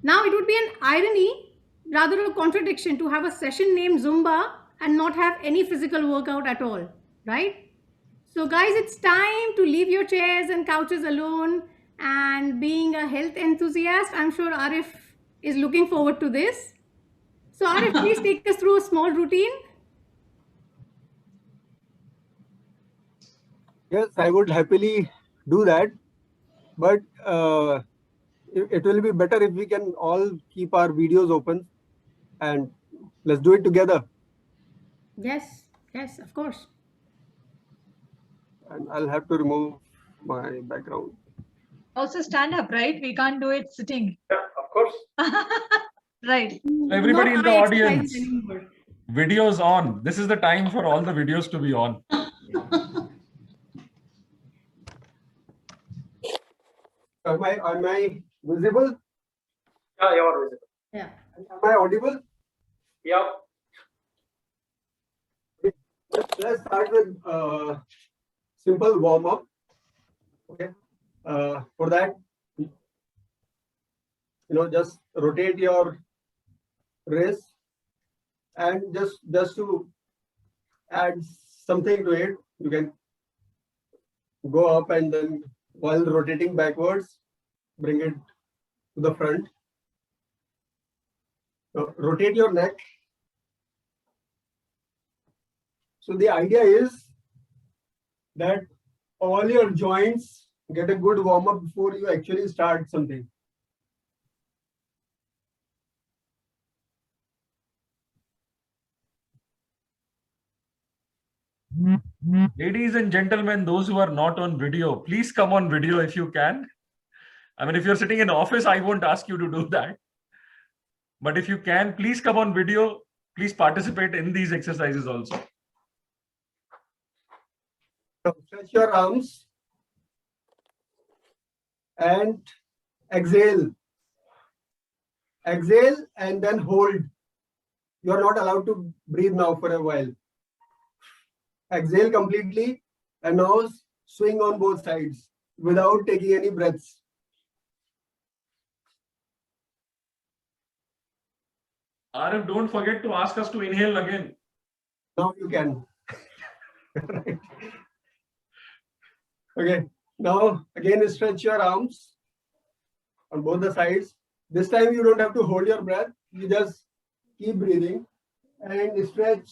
Now, it would be an irony, rather a contradiction, to have a session named Zumba and not have any physical workout at all, right? So, guys, it's time to leave your chairs and couches alone. And being a health enthusiast, I'm sure Arif is looking forward to this. So, Arif, please take us through a small routine. Yes, I would happily do that. But it will be better if we can all keep our videos open and let's do it together. Yes, yes, of course. And I'll have to remove my background. Also stand up, right? We can't do it sitting. Yeah, of course. Right. So everybody in the Not eye audience, exercises anymore. videos on. This is the time for all the videos to be on. Am I visible? Yeah, you are visible. Yeah. Am I audible? Yeah. Let's start with simple warm up. Okay. For that, just rotate your wrist and just to add something to it, you can go up and then while rotating backwards, bring it to the front. So rotate your neck. So the idea is that all your joints get a good warm up before you actually start something. Ladies and gentlemen, those who are not on video, please come on video if you can. I mean, if you're sitting in office, I won't ask you to do that. But if you can, please come on video. Please participate in these exercises also. Stretch your arms and exhale. Exhale and then hold. You are not allowed to breathe now for a while. Exhale completely and now swing on both sides without taking any breaths. Arif, don't forget to ask us to inhale again. Now you can. Right. Okay. Now again stretch your arms on both the sides. This time you don't have to hold your breath. You just keep breathing and stretch.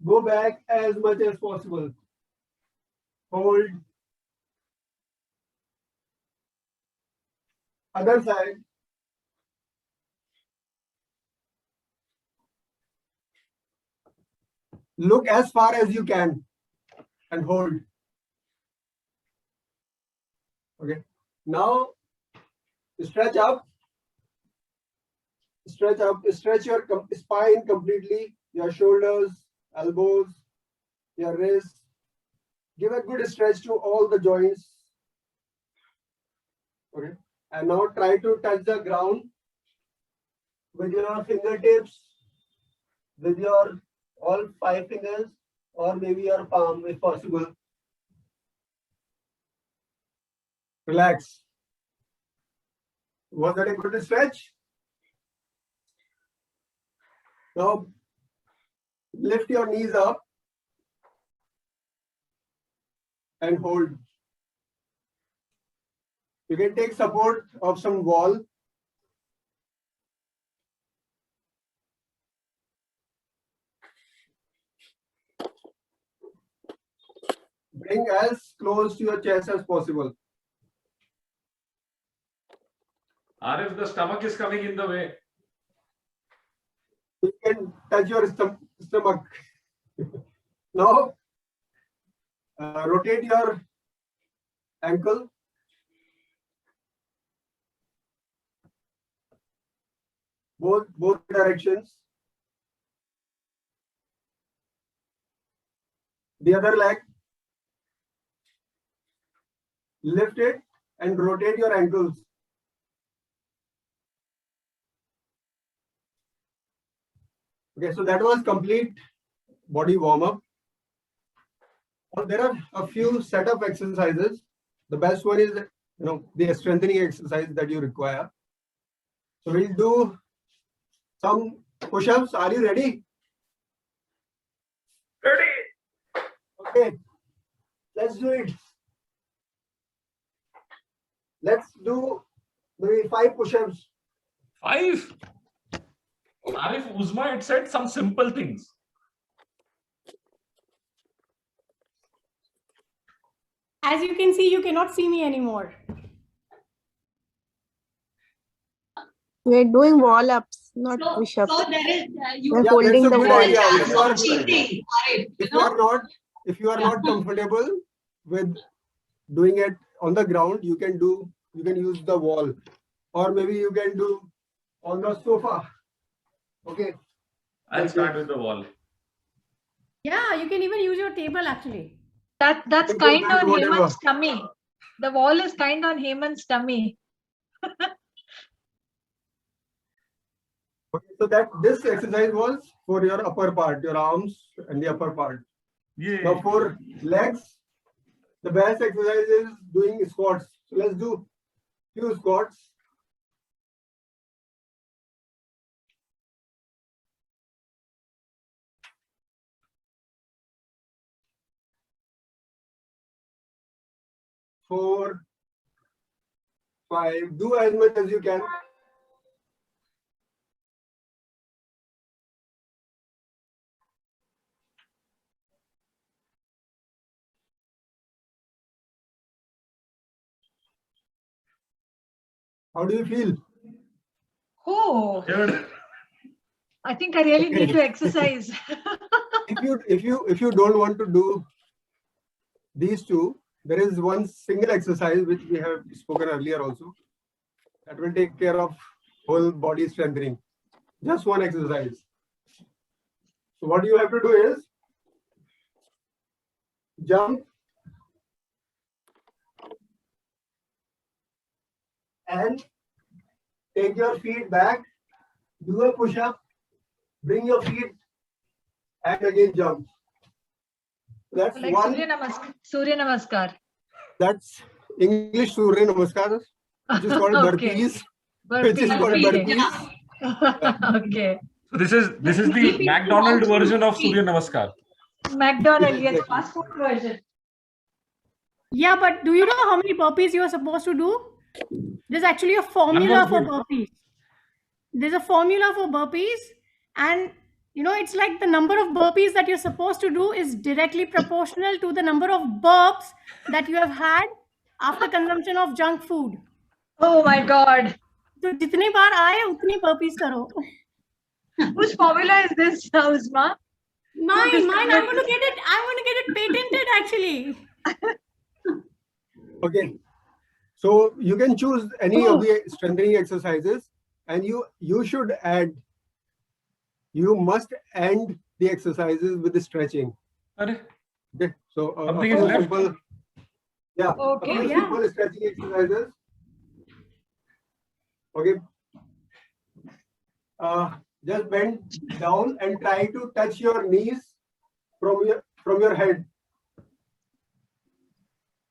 Go back as much as possible. Hold. Other side. Look as far as you can and hold. Okay. Now stretch up. Stretch up. Stretch your spine completely. Your shoulders, elbows, your wrists. Give a good stretch to all the joints. Okay. And now try to touch the ground with your fingertips, with your all 5 fingers, or maybe your palm if possible. Relax. Was that a good stretch? Now lift your knees up and hold. You can take support of some wall. Bring as close to your chest as possible. Arif, the stomach is coming in the way. You can touch your stomach. Now, rotate your ankle. Both directions. The other leg. Lift it and rotate your ankles. Okay, so that was complete body warm-up. Well, there are a few set of exercises. The best one is, the strengthening exercise that you require. So we'll do some push-ups. Are you ready? Ready? Okay. Let's do it. Let's do maybe 5 push-ups. 5. Arif, Uzma had said some simple things. As you can see, you cannot see me anymore. We're doing wall ups, not So, push ups. so there is, you We're Yeah, holding that's a the good wall. idea. chance of cheating, Arif, you If you are know? not, if you are not comfortable with doing it on the ground, you can use the wall, or maybe you can do on the sofa. Okay. I'll start with the wall. Yeah, you can even use your table actually. That's Table kind mat, on whatever. Hemant's tummy. The wall is kind on Hemant's tummy. Okay, so that this exercise was for your upper part, your arms and the upper part. Yeah. Now for legs, the best exercise is doing squats. So let's do few squats. Four, 5. Do as much as you can. How do you feel? Oh, Third. I think I really need Okay. to exercise. If you don't want to do these two, there is one single exercise which we have spoken earlier also that will take care of whole body strengthening. Just one exercise. So what you have to do is jump and take your feet back, do a push-up, bring your feet and again jump. That's Like one. Surya Namaskar. That's English Surya Namaskar, which is called Okay. burpees. Which is called burpees. Okay. So this is the McDonald's version of Surya Namaskar. McDonald's, Yeah, yes, exactly. fast food version. Yeah, but do you know how many burpees you are supposed to do? There's actually a formula for good. burpees. There's a formula for burpees, and you know, it's like the number of burpees that you're supposed to do is directly proportional to the number of burps that you have had after consumption of junk food. Oh my God. तो जितने बार आए उतनी burpees करो. Whose formula is this, Uzma? Mine. I'm going to get it patented actually. Okay. So you can choose any of the strengthening exercises, and you should add. You must end the exercises with the stretching. Arre, Okay. So Something is left. simple. Yeah. Okay, a few yeah. simple stretching exercises. Okay. Just bend down and try to touch your knees from your head.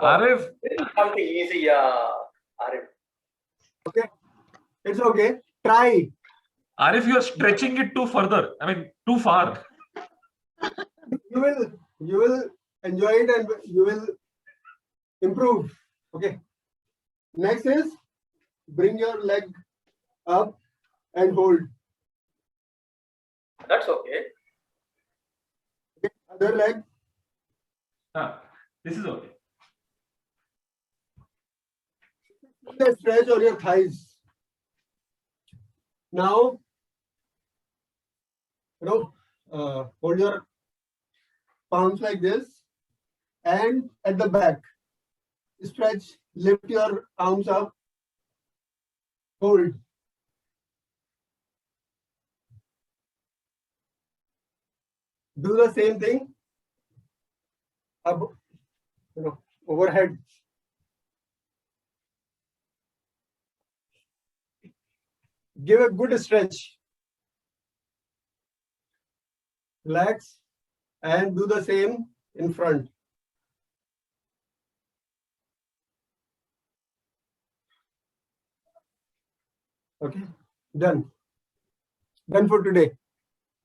Arif, This is something easy, Arif. Okay. It's okay. Try. Arif, you are stretching it too further. I mean, too far. You will enjoy it and you will improve. Okay. Next is bring your leg up and hold. That's okay. Okay. Other leg. This is okay. The stretch on your thighs. Now, hold your palms like this and at the back. Stretch, lift your arms up, hold. Do the same thing up, overhead. Give a good stretch. Relax and do the same in front. Okay. Done. Done for today.